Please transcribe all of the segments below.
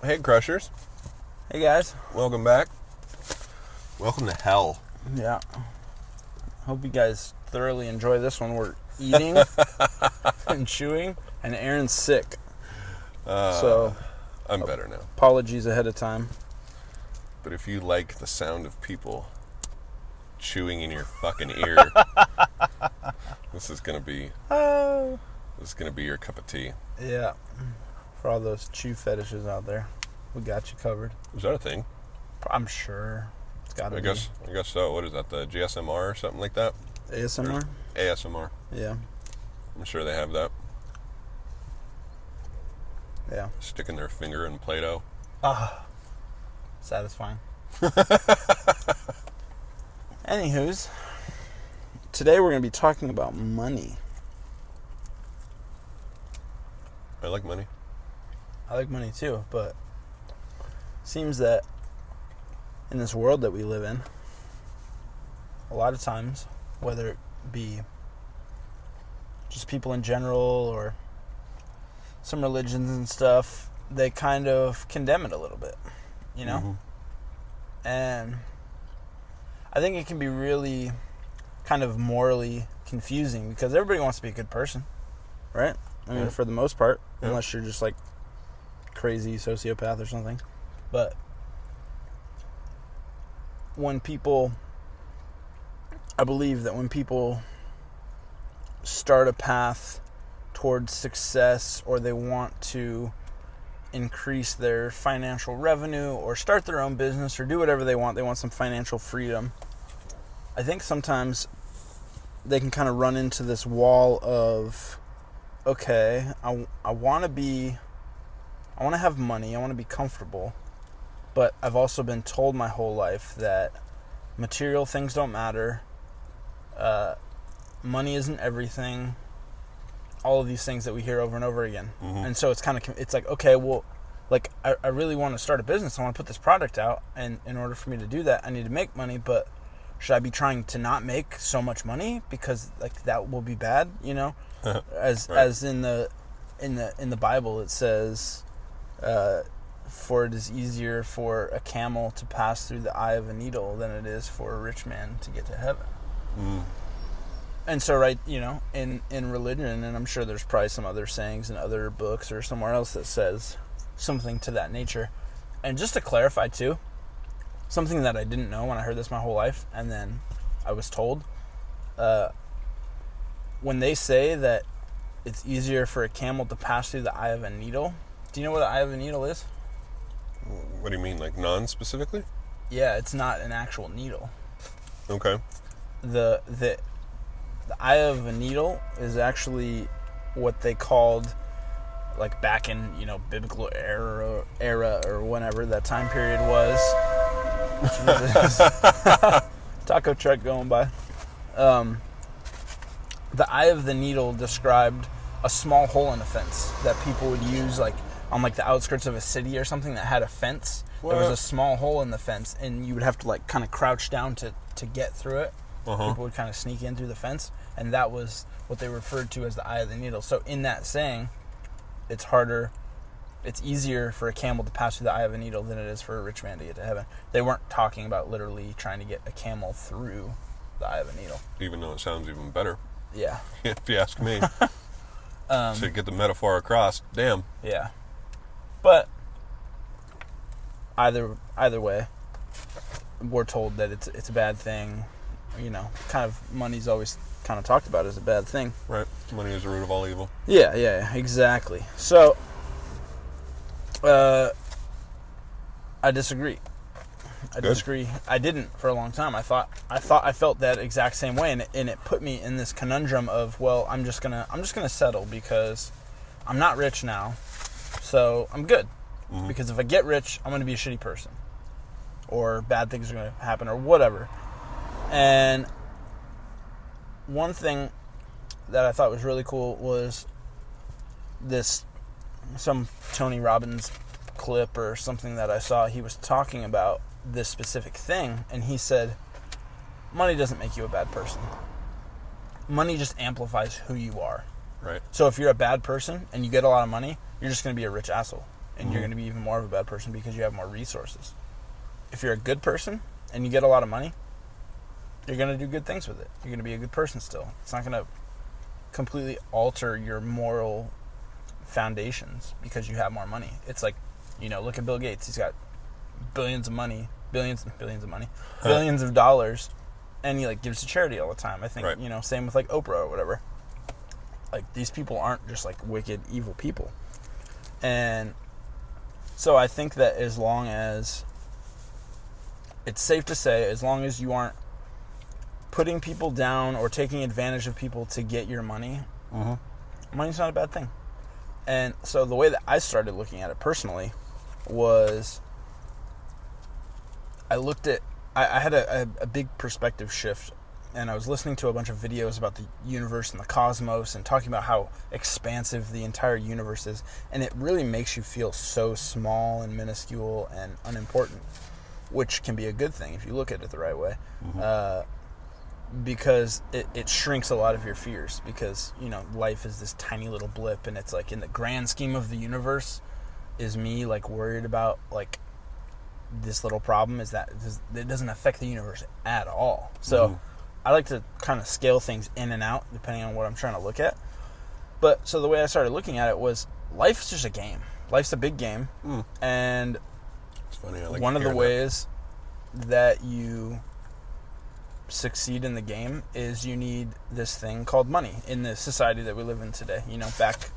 Hey, Crushers. Hey, guys. Welcome back. Welcome to hell. Yeah. Hope you guys thoroughly enjoy this one. We're eating and chewing, and Aaron's sick. So I'm better now. Apologies ahead of time. But if you like the sound of people chewing in your fucking ear, this is gonna be your cup of tea. Yeah. For all those chew fetishes out there, we got you covered. Is that a thing? I'm sure. It's got to be. I guess so. What is that? The GSMR or something like that? ASMR? Or ASMR. Yeah. I'm sure they have that. Yeah. Sticking their finger in Play-Doh. Satisfying. Anywho's, today we're going to be talking about money. I like money. I like money too, but it seems that in this world that we live in, a lot of times, whether it be just people in general or some religions and stuff, they kind of condemn it a little bit, you know? Mm-hmm. And I think it can be really kind of morally confusing because everybody wants to be a good person, right? I mean, for the most part, unless you're just like crazy sociopath or something. But I believe that when people start a path towards success, or they want to increase their financial revenue or start their own business or do whatever they want some financial freedom, I think sometimes they can kind of run into this wall of, okay, I want to have money, I want to be comfortable, but I've also been told my whole life that material things don't matter, money isn't everything, all of these things that we hear over and over again. Mm-hmm. And so it's like, okay, well, like, I really want to start a business, I want to put this product out, and in order for me to do that, I need to make money, but should I be trying to not make so much money because, like, that will be bad, you know? As in the Bible it says, for it is easier for a camel to pass through the eye of a needle than it is for a rich man to get to heaven. Mm. And so, right, you know, in religion, and I'm sure there's probably some other sayings in other books or somewhere else that says something to that nature. And just to clarify too, something that I didn't know when I heard this my whole life, and then I was told, when they say that it's easier for a camel to pass through the eye of a needle, do you know what the eye of a needle is? What do you mean, like non-specifically? Yeah, it's not an actual needle. Okay. The eye of a needle is actually what they called, like, back in, you know, biblical era or whenever that time period was. Taco truck going by. The eye of the needle described a small hole in a fence that people would use, like, on, like, the outskirts of a city or something that had a fence. What? There was a small hole in the fence, and you would have to, like, kind of crouch down to get through it. Uh-huh. People would kind of sneak in through the fence, and that was what they referred to as the eye of the needle. So in that saying, it's easier for a camel to pass through the eye of a needle than it is for a rich man to get to heaven. They weren't talking about literally trying to get a camel through the eye of a needle. Even though it sounds even better. Yeah. If you ask me. To get the metaphor across, damn. Yeah. But either way, we're told that it's a bad thing. You know, kind of money's always kind of talked about as a bad thing. Right. Money is the root of all evil. Yeah, exactly. So, I disagree. I didn't for a long time. I felt that exact same way, and it put me in this conundrum of, well, I'm just gonna settle because I'm not rich now, so I'm good. Mm-hmm. Because if I get rich, I'm gonna be a shitty person, or bad things are gonna happen, or whatever. And one thing that I thought was really cool was some Tony Robbins clip or something that I saw. He was talking about this specific thing, and he said, money doesn't make you a bad person. Money just amplifies who you are. Right. So if you're a bad person and you get a lot of money, you're just going to be a rich asshole. and you're going to be even more of a bad person because you have more resources. If you're a good person and you get a lot of money, you're going to do good things with it. You're going to be a good person still. It's not going to completely alter your moral foundations because you have more money. It's like, look at Bill Gates. He's got billions of dollars, and he like gives to charity all the time. I think, right. Same with like Oprah or whatever. Like, these people aren't just like wicked, evil people. And so I think that as long as, it's safe to say, as long as you aren't putting people down or taking advantage of people to get your money, money's not a bad thing. And so the way that I started looking at it personally was, I had a big perspective shift, and I was listening to a bunch of videos about the universe and the cosmos and talking about how expansive the entire universe is, and it really makes you feel so small and minuscule and unimportant, which can be a good thing if you look at it the right way. Because it shrinks a lot of your fears, because life is this tiny little blip, and it's like, in the grand scheme of the universe, is me like worried about like this little problem, is that it doesn't affect the universe at all. So I like to kind of scale things in and out depending on what I'm trying to look at. But so the way I started looking at it was, life's just a game. Life's a big game. And it's funny, I like one of the ways that you succeed in the game is you need this thing called money in the society that we live in today. Back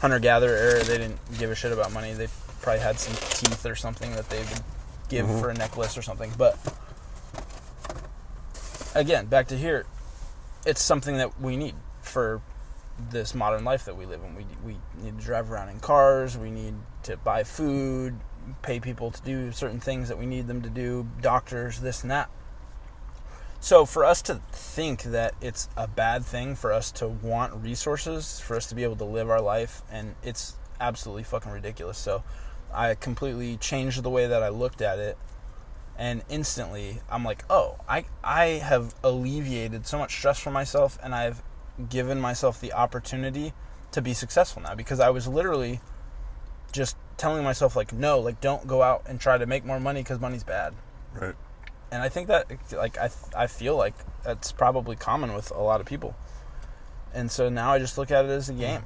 hunter-gatherer era, they didn't give a shit about money. They probably had some teeth or something that they would give for a necklace or something. But again, back to here, it's something that we need for this modern life that we live in. We need to drive around in cars. We need to buy food, pay people to do certain things that we need them to do, doctors, this and that. So for us to think that it's a bad thing for us to want resources, for us to be able to live our life, and it's absolutely fucking ridiculous. So I completely changed the way that I looked at it, and instantly I'm like, oh, I have alleviated so much stress for myself, and I've given myself the opportunity to be successful now, because I was literally just telling myself, like, no, like, don't go out and try to make more money because money's bad. Right. And I think that, like, I feel like that's probably common with a lot of people. And so now I just look at it as a game.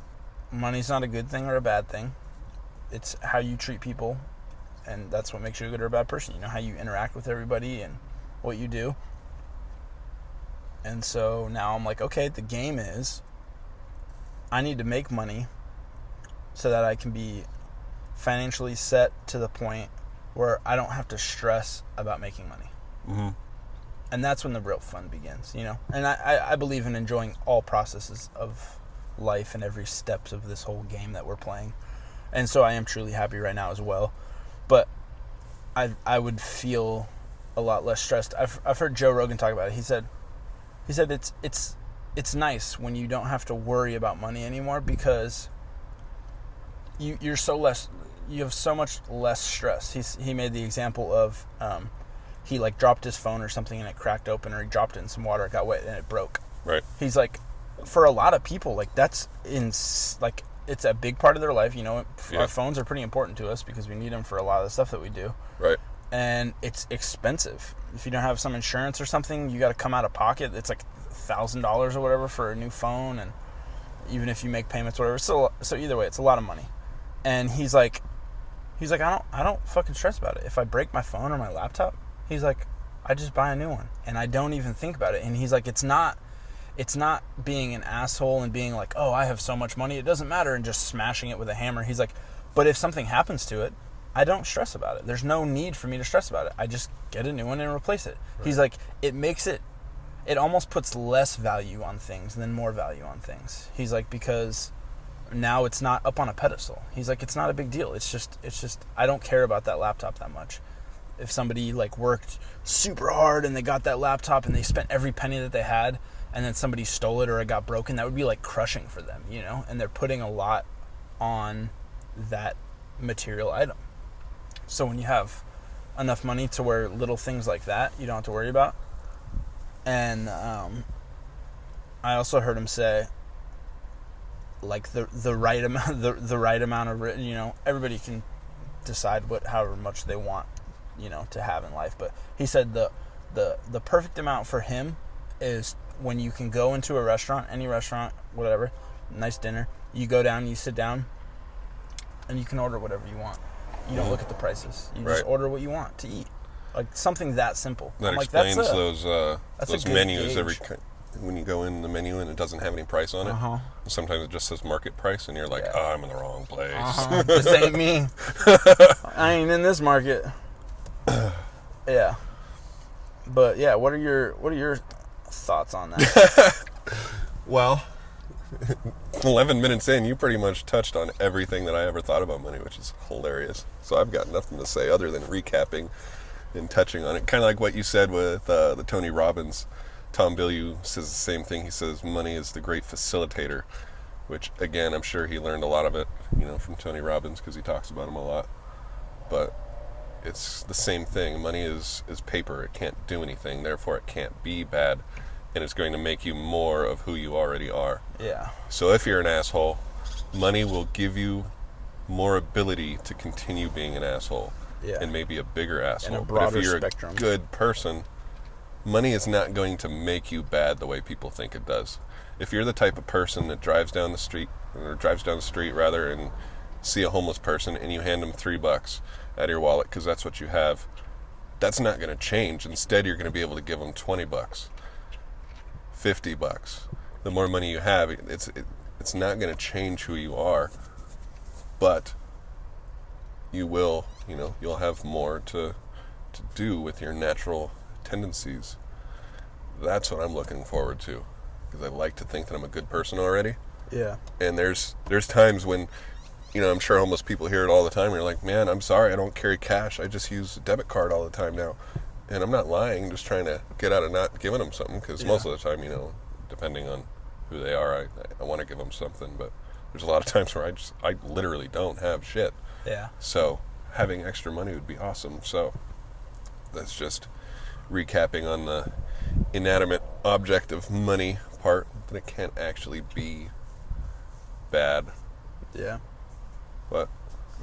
Money's not a good thing or a bad thing. It's how you treat people, and that's what makes you a good or a bad person. How you interact with everybody and what you do. And so now I'm like, okay, the game is, I need to make money so that I can be financially set to the point where I don't have to stress about making money. And that's when the real fun begins, And I believe in enjoying all processes of life and every steps of this whole game that we're playing. And so I am truly happy right now as well. But I would feel a lot less stressed. I've heard Joe Rogan talk about it. He said it's nice when you don't have to worry about money anymore, because you have so much less stress. He made the example of he like dropped his phone or something and it cracked open, or he dropped it in some water, it got wet and it broke. Right. He's like, for a lot of people, like, that's like, it's a big part of their life. Our phones are pretty important to us because we need them for a lot of the stuff that we do. Right. And it's expensive. If you don't have some insurance or something, you got to come out of pocket. It's like $1,000 or whatever for a new phone, and even if you make payments or whatever. So either way, it's a lot of money. And he's like, I don't fucking stress about it. If I break my phone or my laptop, he's like, I just buy a new one, and I don't even think about it. And he's like, it's not being an asshole and being like, oh, I have so much money, it doesn't matter, and just smashing it with a hammer. He's like, but if something happens to it, I don't stress about it. There's no need for me to stress about it. I just get a new one and replace it. Right. He's like, it almost puts less value on things than more value on things. He's like, because now it's not up on a pedestal. He's like, it's not a big deal. It's just I don't care about that laptop that much. If somebody like worked super hard and they got that laptop and they spent every penny that they had, and then somebody stole it or it got broken, that would be like crushing for them, and they're putting a lot on that material item. So when you have enough money to where little things like that you don't have to worry about. And I also heard him say, like, the right amount of, everybody can decide however much they want, to have in life. But he said the perfect amount for him is when you can go into a restaurant, any restaurant, whatever, nice dinner, you go down, you sit down, and you can order whatever you want. You don't look at the prices. You just order what you want to eat. Like something that simple. That explains those menus gauge. When you go in the menu and it doesn't have any price on it. Uh-huh. Sometimes it just says market price, and you're like, oh, I'm in the wrong place. Uh-huh. This ain't me. I ain't in this market. Yeah. But yeah, what are your thoughts on that? Well, 11 minutes in, you pretty much touched on everything that I ever thought about money, which is hilarious. So I've got nothing to say other than recapping and touching on it. Kind of like what you said with the Tony Robbins. Tom Bilyeu says the same thing. He says money is the great facilitator, which, again, I'm sure he learned a lot of it, from Tony Robbins because he talks about him a lot. But it's the same thing. Money is paper. It can't do anything. Therefore, it can't be bad. And it's going to make you more of who you already are. Yeah. So if you're an asshole, money will give you more ability to continue being an asshole. Yeah. And maybe a bigger asshole. And a broader but if you're spectrum. A good person, money is not going to make you bad the way people think it does. If you're the type of person that drives down the street and see a homeless person and you hand them $3 out of your wallet because that's what you have, that's not going to change. Instead, you're going to be able to give them $20, $50. The more money you have, it's not going to change who you are, but you will, you'll have more to do with your natural tendencies. That's what I'm looking forward to, because I like to think that I'm a good person already. Yeah. And there's times when, I'm sure homeless people hear it all the time. You're like, man, I'm sorry, I don't carry cash. I just use a debit card all the time now. And I'm not lying, just trying to get out of not giving them something, because most of the time, depending on who they are, I want to give them something. But there's a lot of times where I literally don't have shit. Yeah. So having extra money would be awesome. So that's just recapping on the inanimate object of money part, that it can't actually be bad. Yeah. But,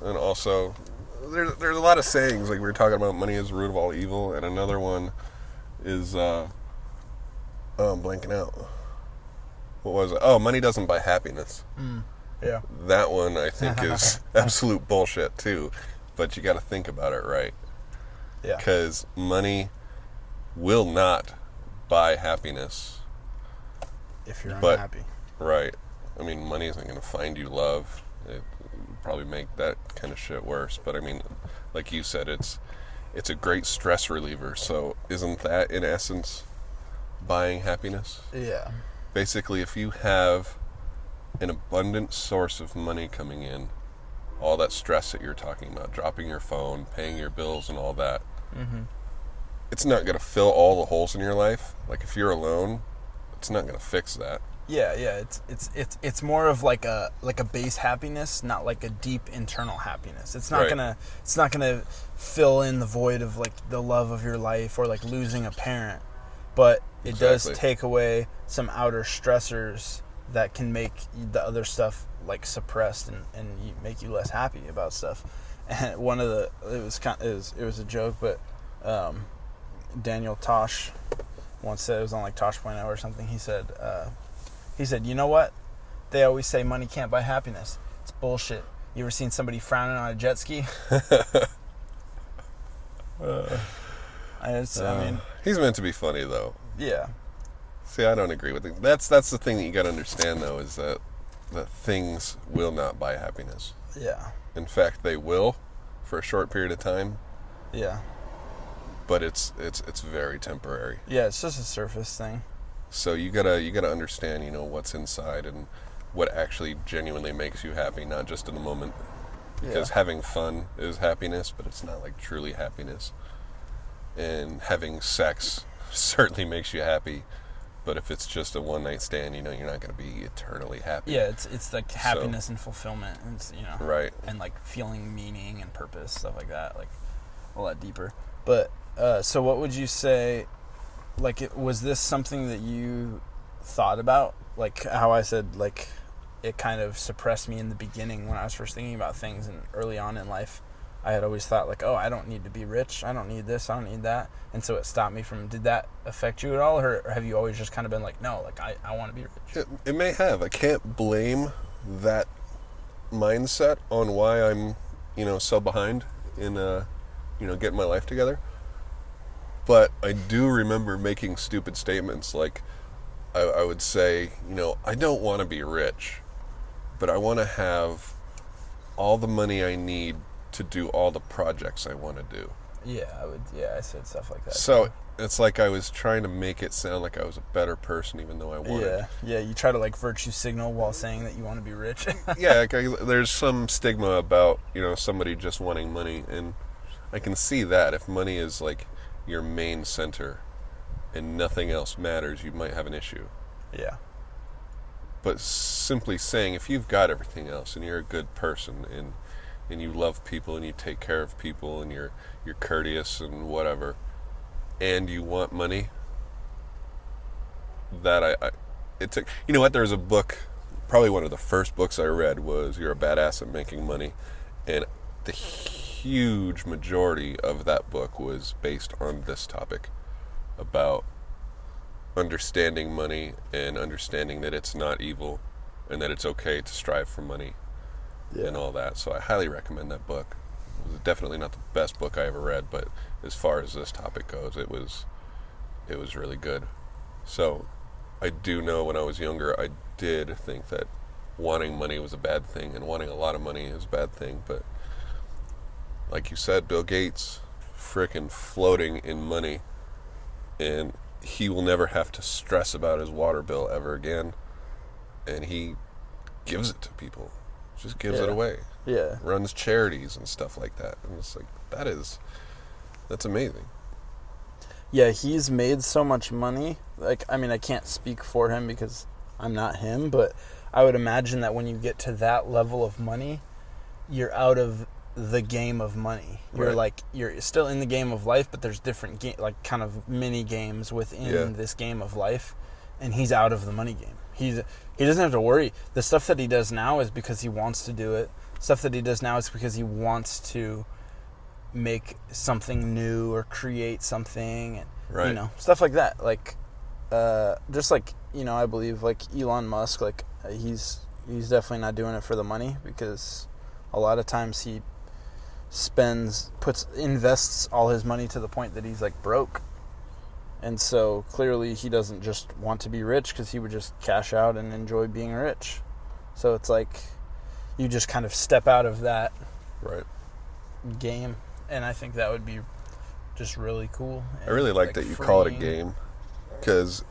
and also, there's a lot of sayings, like we were talking about money is the root of all evil, and another one is, I'm blanking out. What was it? Oh, money doesn't buy happiness. Yeah. That one, I think, is absolute bullshit, too. But you got to think about it right. Yeah. Because money will not buy happiness. If you're unhappy. Right. I mean, money isn't going to find you love. It would probably make that kind of shit worse. But I mean, like you said, it's a great stress reliever. So isn't that, in essence, buying happiness? Yeah. Basically, if you have an abundant source of money coming in, all that stress that you're talking about, dropping your phone, paying your bills and all that, it's not going to fill all the holes in your life. Like if you're alone, it's not going to fix that. Yeah. It's more of like a base happiness, not like a deep internal happiness. It's not gonna fill in the void of like the love of your life or like losing a parent, but it does take away some outer stressors that can make the other stuff like suppressed and make you less happy about stuff. And one of it was a joke, but Daniel Tosh once said, it was on like Tosh.0 or something, he said, you know what? They always say money can't buy happiness. It's bullshit. You ever seen somebody frowning on a jet ski? I mean, he's meant to be funny, though. Yeah. See, I don't agree with it. That's the thing that you got to understand, though, is that things will not buy happiness. Yeah. In fact, they will for a short period of time. Yeah. But it's very temporary. Yeah, it's just a surface thing. So you gotta understand, what's inside and what actually genuinely makes you happy, not just in the moment. Because having fun is happiness, but it's not like truly happiness. And having sex certainly makes you happy, but if it's just a one-night stand, you're not going to be eternally happy. Yeah, it's like happiness and fulfillment, and right, and like feeling meaning and purpose, stuff like that, like a lot deeper. But so, what would you say? Like, was this something that you thought about? Like how I said, like it kind of suppressed me in the beginning when I was first thinking about things and early on in life. I had always thought like, oh, I don't need to be rich. I don't need this. I don't need that. And so it stopped me from. Did that affect you at all, or have you always just kind of been like, no, like I want to be rich? It may have. I can't blame that mindset on why I'm, so behind in, getting my life together. But I do remember making stupid statements like, I would say, I don't want to be rich, but I want to have all the money I need to do all the projects I want to do. Yeah, I said stuff like that. So it's like I was trying to make it sound like I was a better person, even though I wanted. Yeah. You try to like virtue signal while saying that you want to be rich. Yeah, there's some stigma about somebody just wanting money, and I can see that if money is like your main center and nothing else matters, you might have an issue. Yeah. But simply saying if you've got everything else and you're a good person and you love people and you take care of people and you're courteous and whatever, and you want money, that it took. You know what? There was a book, probably one of the first books I read was "You're a Badass at Making Money," and the huge majority of that book was based on this topic about understanding money and understanding that it's not evil and that it's okay to strive for money. Yeah. And all that. So I highly recommend that book. It was definitely not the best book I ever read, but as far as this topic goes, it was really good. So I do know when I was younger, I did think that wanting money was a bad thing and wanting a lot of money is a bad thing. But like you said, Bill Gates frickin' floating in money, and he will never have to stress about his water bill ever again. And he gives it to people. Just gives it away. Yeah. Runs charities and stuff like that. And it's like, that's amazing. Yeah, he's made so much money. Like, I mean, I can't speak for him because I'm not him, but I would imagine that when you get to that level of money, you're out of the game of money. You're like, you're still in the game of life, but there's different like kind of mini games within this game of life, and he's out of the money game. He doesn't have to worry. The stuff that he does now is because he wants to do it. Stuff that he does now is because he wants to make something new or create something, and stuff like that. Like, just like I believe like Elon Musk, like he's definitely not doing it for the money, because a lot of times he invests all his money to the point that he's like broke. And so clearly he doesn't just want to be rich, because he would just cash out and enjoy being rich. So it's like you just kind of step out of that game, and I think that would be just really cool. I really like that you call it a game, because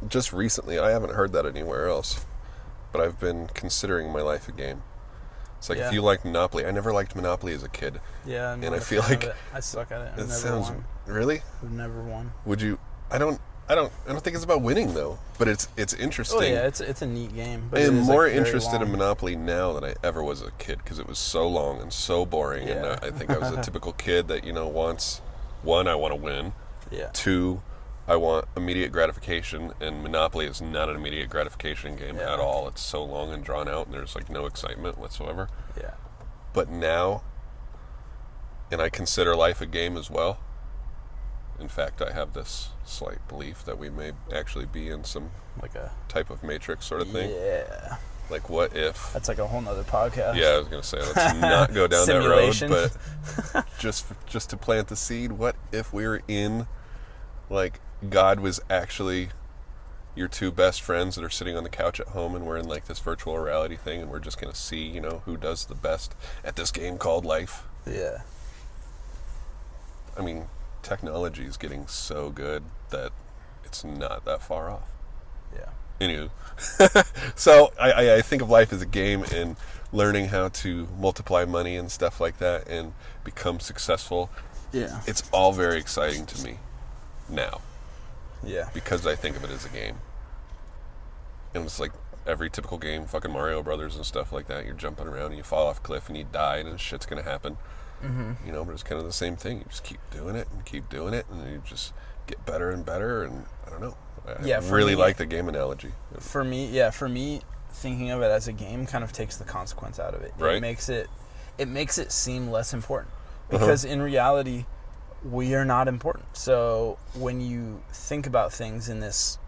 just recently, I haven't heard that anywhere else, but I've been considering my life a game. It's like if you like Monopoly. I never liked Monopoly as a kid. Yeah, and I feel like I suck at it. It sounds really. I've never won. Would you? I don't think it's about winning though. But it's interesting. Oh yeah, it's a neat game. But I am more interested in Monopoly now than I ever was as a kid, because it was so long and so boring. Yeah. And I think I was a typical kid that wants, one, I want to win. Yeah. Two, I want immediate gratification, and Monopoly is not an immediate gratification game at all. It's so long and drawn out, and there's like no excitement whatsoever. Yeah. But now, and I consider life a game as well. In fact, I have this slight belief that we may actually be in some like a type of matrix sort of thing. Yeah. Like, what if... That's like a whole nother podcast. Yeah, I was going to say, let's not go down that road, but just to plant the seed, what if we were in, like, God was actually your two best friends that are sitting on the couch at home, and we're in, like, this virtual reality thing, and we're just going to see, who does the best at this game called life? Yeah. I mean, technology is getting so good that it's not that far off. Yeah. Anywho, so I think of life as a game, and learning how to multiply money and stuff like that and become successful. Yeah. It's all very exciting to me now. Yeah. Because I think of it as a game. And it's like every typical game, fucking Mario Brothers and stuff like that. You're jumping around and you fall off a cliff and you die and shit's going to happen. Mm-hmm. But it's kind of the same thing. You just keep doing it and keep doing it, and you just get better and better, and I don't know. I really like the game analogy. For me, thinking of it as a game kind of takes the consequence out of it. Right. It makes it seem less important. Because in reality, we are not important. So when you think about things in this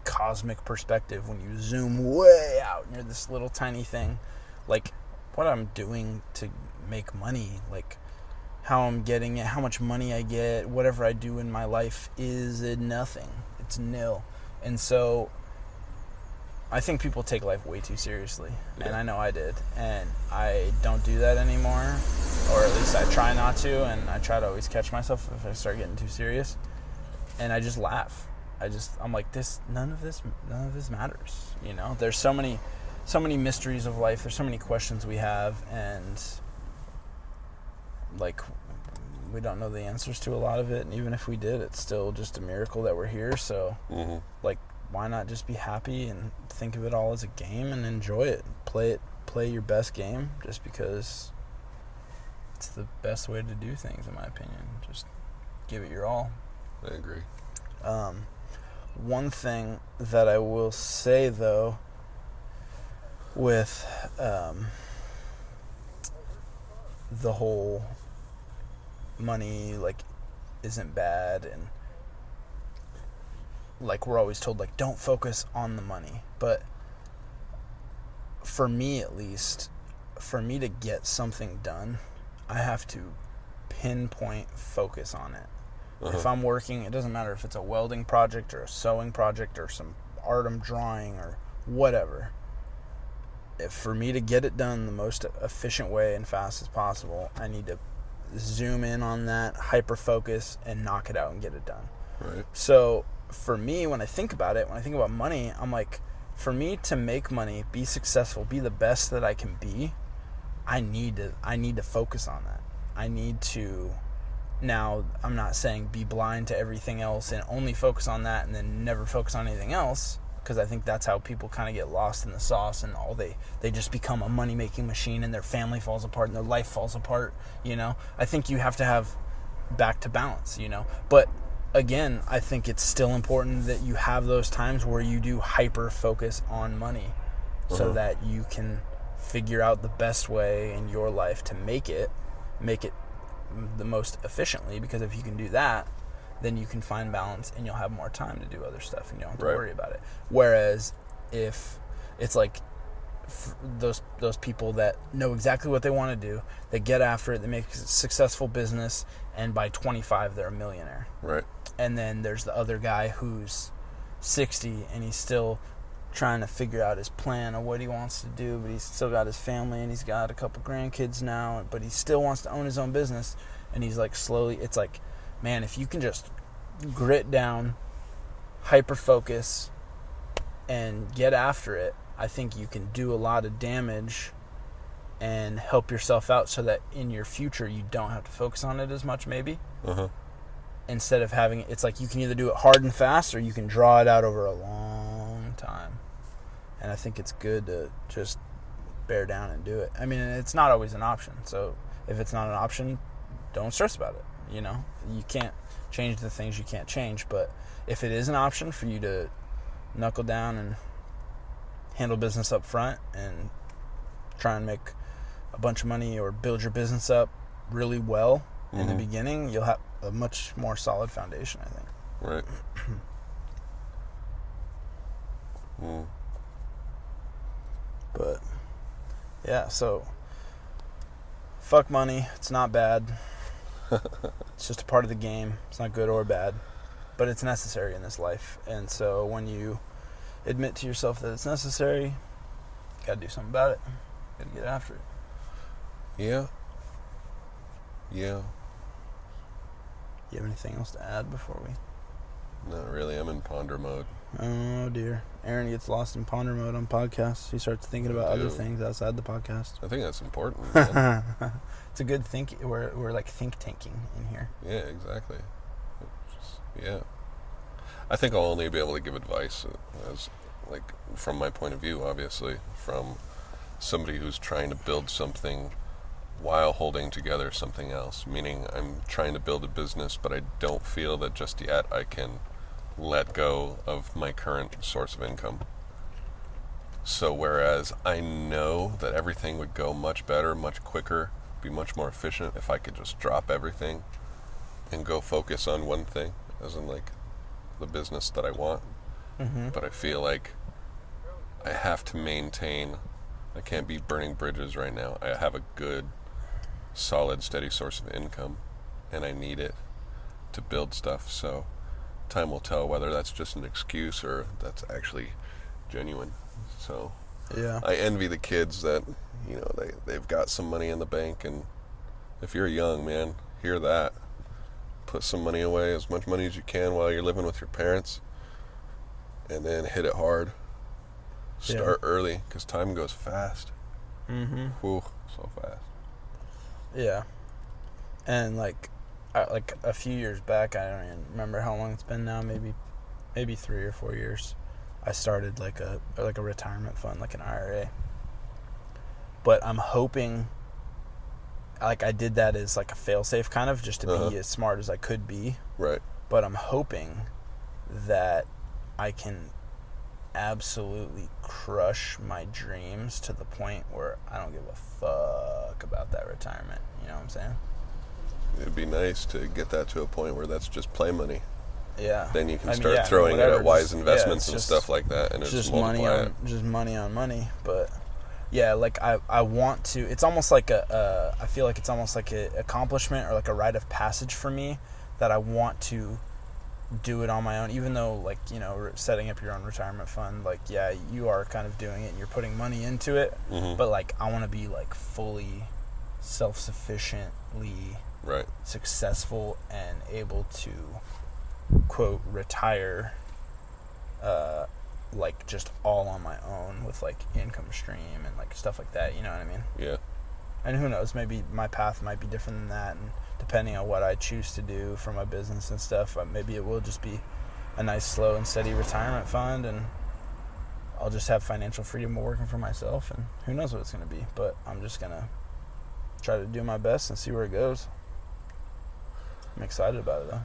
cosmic perspective, when you zoom way out and you're this little tiny thing, like what I'm doing to make money, like how I'm getting it, how much money I get, whatever I do in my life is nothing. It's nil. And so I think people take life way too seriously. Yeah. And I know I did. And I don't do that anymore. Or at least I try not to. And I try to always catch myself if I start getting too serious. And I just laugh. I'm like, none of this matters. You know, there's so many mysteries of life. There's so many questions we have, and like we don't know the answers to a lot of it. And even if we did, it's still just a miracle that we're here. So, like, why not just be happy and think of it all as a game and enjoy it? Play your best game, just because it's the best way to do things, in my opinion. Just give it your all. I agree. One thing that I will say, though, with the whole money, like, isn't bad, and like we're always told, like, don't focus on the money. But for me, at least, for me to get something done, I have to pinpoint focus on it. If I'm working, it doesn't matter if it's a welding project or a sewing project or some art I'm drawing or whatever. For me to get it done the most efficient way and fast as possible, I need to zoom in on that, hyper-focus, and knock it out and get it done. Right. So for me, when I think about it, when I think about money, I'm like, for me to make money, be successful, be the best that I can be, I need to focus on that. I need to... Now, I'm not saying be blind to everything else and only focus on that and then never focus on anything else, because I think that's how people kind of get lost in the sauce, and they just become a money-making machine, and their family falls apart and their life falls apart, you know? I think you have to have back to balance, you know? But again, I think it's still important that you have those times where you do hyper-focus on money so that you can figure out the best way in your life to make it the most efficiently, because if you can do that, then you can find balance and you'll have more time to do other stuff and you don't have to worry about it. Whereas if it's like those people that know exactly what they want to do, they get after it, they make a successful business, and by 25 they're a millionaire. Right. And then there's the other guy who's 60 and he's still trying to figure out his plan of what he wants to do, but he's still got his family and he's got a couple grandkids now, but he still wants to own his own business. And he's like slowly, it's like, man, if you can just grit down, hyper focus, and get after it, I think you can do a lot of damage and help yourself out so that in your future you don't have to focus on it as much, maybe. Instead of having, it's like you can either do it hard and fast or you can draw it out over a long time. And I think it's good to just bear down and do it. I mean, it's not always an option. So if it's not an option, don't stress about it. You know, you can't change the things you can't change. But if it is an option for you to knuckle down and handle business up front and try and make a bunch of money or build your business up really well in the beginning, you'll have a much more solid foundation, I think. Right. But yeah, so fuck money. It's not bad. It's just a part of the game. It's not good or bad, but it's necessary in this life. And so when you admit to yourself that it's necessary, you gotta do something about it. You gotta get after it. Yeah. You have anything else to add before we... Not really. I'm in ponder mode. Oh dear. Aaron gets lost in ponder mode on podcasts. He starts thinking about other things outside the podcast. I think that's important. It's a good think. We're like think tanking in here. Yeah, exactly. Yeah. I think I'll only be able to give advice as, like, from my point of view, obviously, from somebody who's trying to build something while holding together something else. Meaning, I'm trying to build a business, but I don't feel that just yet I can let go of my current source of income. So whereas I know that everything would go much better, much quicker be much more efficient if I could just drop everything and go focus on one thing, as in like the business that I want. But I feel like I have to maintain, I can't be burning bridges right now. I have a good, solid, steady source of income, and I need it to build stuff. So time will tell whether that's just an excuse or that's actually genuine. So Yeah. I envy the kids that, you know, they've got some money in the bank, and if you're young, man, hear that. Put some money away, as much money as you can while you're living with your parents, and then hit it hard. Start early, because time goes fast. Whew, so fast. Yeah. And like a few years back, I don't even remember how long it's been now, maybe 3 or 4 years, I started like a retirement fund, like an IRA. But I'm hoping, like, I did that as like a fail-safe kind of, just to be as smart as I could be. Right. But I'm hoping that I can absolutely crush my dreams to the point where I don't give a fuck about that retirement. You know what I'm saying? It'd be nice to get that to a point where that's just play money. Yeah. Then you can start throwing it at wise investments and just, stuff like that, and it's just money multiply on it. just money on money. But yeah, like I want to. It's almost like I feel like it's almost like an accomplishment or like a rite of passage for me that I want to do it on my own. Even though, like, you know, setting up your own retirement fund, like, yeah, you are kind of doing it and you're putting money into it. But like, I want to be like fully self-sufficiently successful and able to, quote, retire like just all on my own with like income stream and like stuff like that, you know what I mean? Yeah. And who knows, maybe my path might be different than that, and depending on what I choose to do for my business and stuff, maybe it will just be a nice slow and steady retirement fund, and I'll just have financial freedom working for myself, and who knows what it's going to be. But I'm just going to try to do my best and see where it goes. I'm excited about it, though.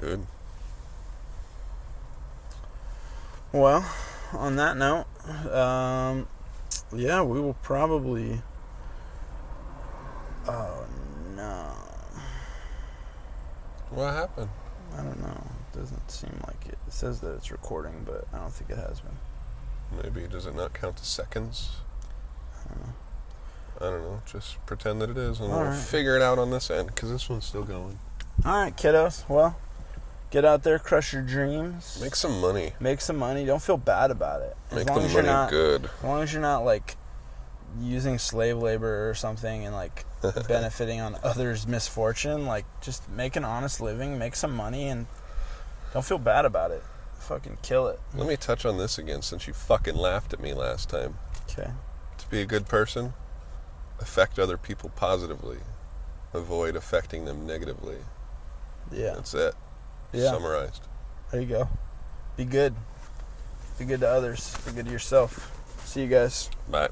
Good. Well, on that note, yeah, we will probably... Oh, no. What happened? I don't know. It doesn't seem like it. It says that it's recording, but I don't think it has been. Maybe, does it not count to seconds? I don't know. I don't know. Just pretend that it is, and All we'll right. figure it out on this end, because this one's still going. All right, kiddos. Well, get out there, crush your dreams. Make some money. Make some money. Don't feel bad about it. Make the money good. As long as you're not, like, using slave labor or something and, like, benefiting on others' misfortune, like, just make an honest living, make some money, and don't feel bad about it. Fucking kill it. Let me touch on this again, since you fucking laughed at me last time. Okay. To be a good person, affect other people positively. Avoid affecting them negatively. Yeah. That's it. Yeah. Summarized. There you go. Be good. Be good to others. Be good to yourself. See you guys. Bye.